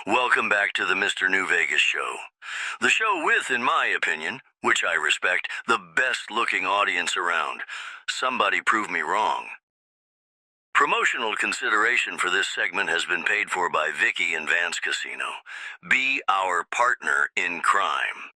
Welcome back to the Mr. New Vegas show. The show with, in my opinion, which I respect, the best-looking audience around. Somebody prove me wrong. Promotional consideration for this segment has been paid for by Vicky and Vance Casino. Be our partner in crime.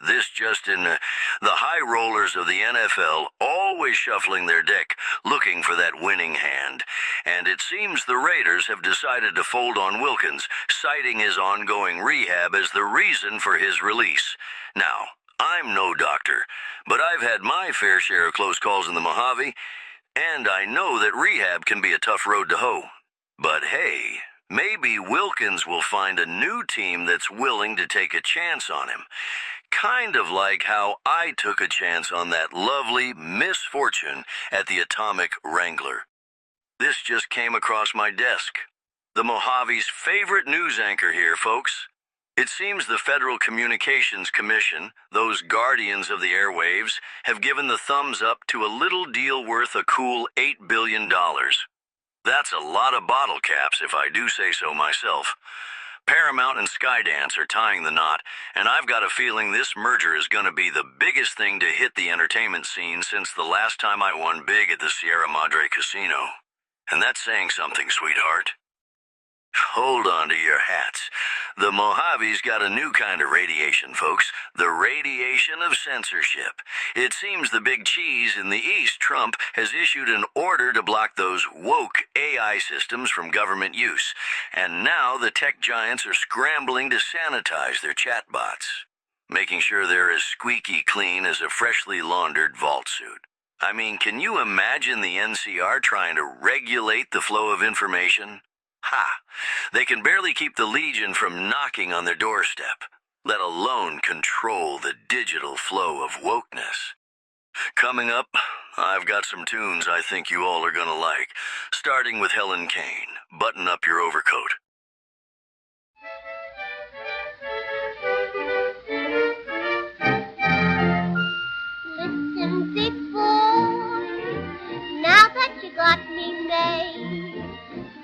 This just in, the high rollers of the NFL always shuffling their deck, looking for that winning hand. And it seems the Raiders have decided to fold on Wilkins, citing his ongoing rehab as the reason for his release. Now, I'm no doctor, but I've had my fair share of close calls in the Mojave, and I know that rehab can be a tough road to hoe. But hey, maybe Wilkins will find a new team that's willing to take a chance on him. Kind of like how I took a chance on that lovely misfortune at the Atomic Wrangler. This just came across my desk. The Mojave's favorite news anchor here, folks. It seems the Federal Communications Commission, those guardians of the airwaves, have given the thumbs up to a little deal worth a cool $8 billion. That's a lot of bottle caps, if I do say so myself. Paramount and Skydance are tying the knot, and I've got a feeling this merger is going to be the biggest thing to hit the entertainment scene since the last time I won big at the Sierra Madre Casino. And that's saying something, sweetheart. Hold on to your hats. The Mojave's got a new kind of radiation, folks. The radiation of censorship. It seems the big cheese in the East, Trump, has issued an order to block those woke AI systems from government use. And now the tech giants are scrambling to sanitize their chatbots, making sure they're as squeaky clean as a freshly laundered vault suit. I mean, can you imagine the NCR trying to regulate the flow of information? Ha! They can barely keep the Legion from knocking on their doorstep, let alone control the digital flow of wokeness. Coming up, I've got some tunes I think you all are gonna like, starting with Helen Kane, Button Up Your Overcoat. Listen, big boy, now that you got me made,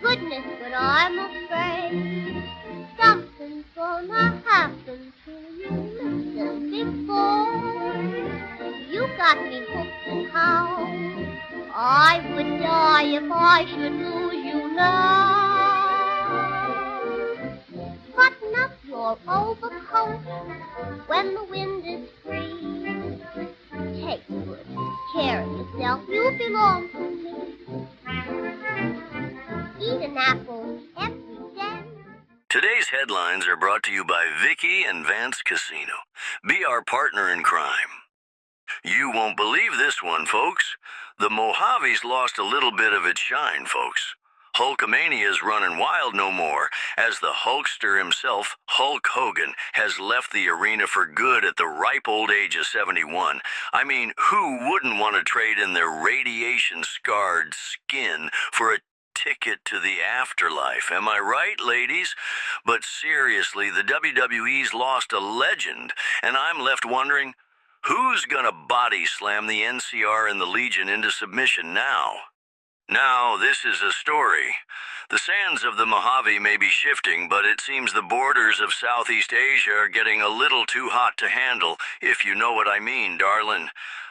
goodness, but I'm afraid something's gonna happen to you. Listen, big boy, you got me hooked and how I would die if I should lose you now. Button up your overcoat when the wind is free. Take good care of yourself, you belong to me. Eat an apple every day. Today's headlines are brought to you by Vicky and Vance Casino. Be our partner in crime. You won't believe this one, folks. The Mojave's lost a little bit of its shine, folks. Hulkamania's running wild no more, as the Hulkster himself, Hulk Hogan, has left the arena for good at the ripe old age of 71. I mean, who wouldn't want to trade in their radiation-scarred skin for a ticket to the afterlife? Am I right, ladies? But seriously, the WWE's lost a legend, and I'm left wondering, who's gonna body slam the NCR and the Legion into submission now? Now, this is a story. The sands of the Mojave may be shifting, but it seems the borders of Southeast Asia are getting a little too hot to handle, if you know what I mean, darling.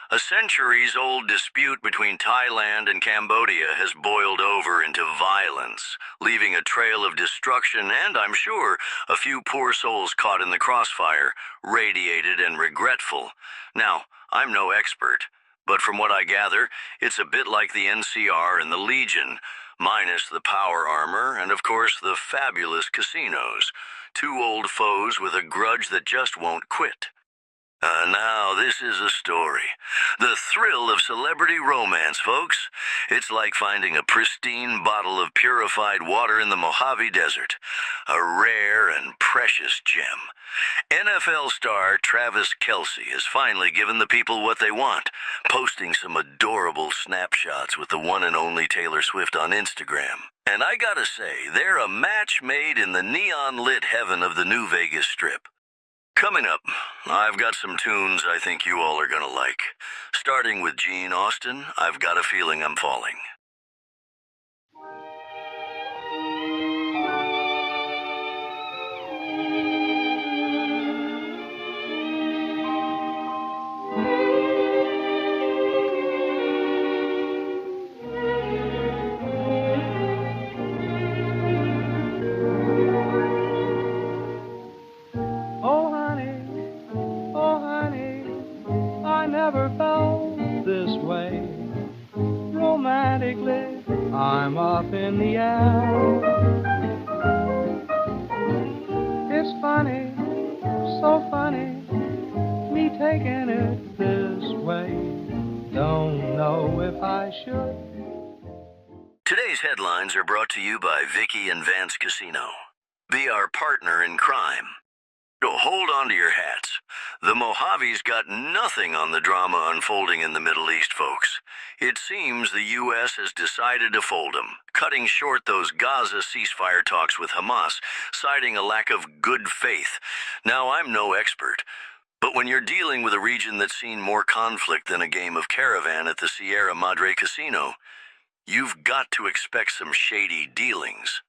A centuries-old dispute between Thailand and Cambodia has boiled over into violence, leaving a trail of destruction and, I'm sure, a few poor souls caught in the crossfire, radiated and regretful. Now, I'm no expert, but from what I gather, it's a bit like the NCR and the Legion, minus the power armor and, of course, the fabulous casinos. Two old foes with a grudge that just won't quit. Now, this is a story. The thrill of celebrity romance, folks. It's like finding a pristine bottle of purified water in the Mojave Desert. A rare and precious gem. NFL star Travis Kelce has finally given the people what they want, posting some adorable snapshots with the one and only Taylor Swift on Instagram. And I gotta say, they're a match made in the neon-lit heaven of the New Vegas Strip. Coming up, I've got some tunes I think you all are gonna like. Starting with Gene Austin, I've Got a Feeling I'm Falling. so funny, me taking it this way. Don't know if I should. Today's headlines are brought to you by Vicky and Vance Casino. Be our partner in crime. So hold on to your hats. The Mojave's got nothing on the drama unfolding in the Middle East, folks. It seems the U.S. has decided to fold them, cutting short those Gaza ceasefire talks with Hamas, citing a lack of good faith. Now, I'm no expert, but when you're dealing with a region that's seen more conflict than a game of Caravan at the Sierra Madre Casino, you've got to expect some shady dealings.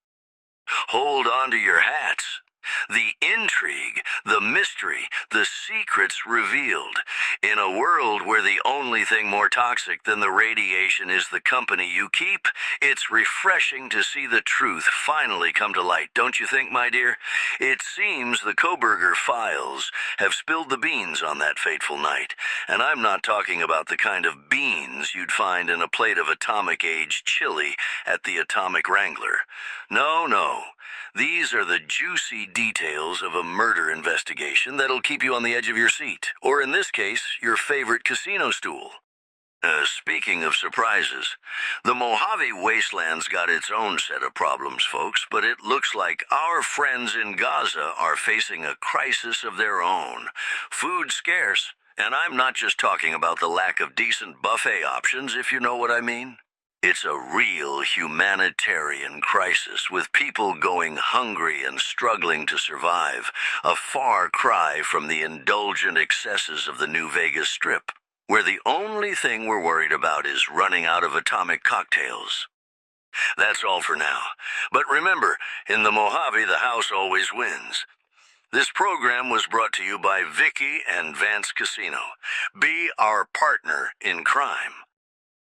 Hold on to your hats. The intrigue, the mystery, the secrets revealed. In a world where the only thing more toxic than the radiation is the company you keep, it's refreshing to see the truth finally come to light, don't you think, my dear? It seems the Koberger files have spilled the beans on that fateful night, and I'm not talking about the kind of beans you'd find in a plate of atomic-age chili at the Atomic Wrangler. No, no. These are the juicy details of a murder investigation that'll keep you on the edge of your seat, or in this case, your favorite casino stool. Speaking of surprises, the Mojave Wasteland's got its own set of problems, folks, but it looks like our friends in Gaza are facing a crisis of their own. Food's scarce, and I'm not just talking about the lack of decent buffet options, if you know what I mean. It's a real humanitarian crisis, with people going hungry and struggling to survive, a far cry from the indulgent excesses of the New Vegas Strip, where the only thing we're worried about is running out of atomic cocktails. That's all for now. But remember, in the Mojave, the house always wins. This program was brought to you by Vicky and Vance Casino. Be our partner in crime.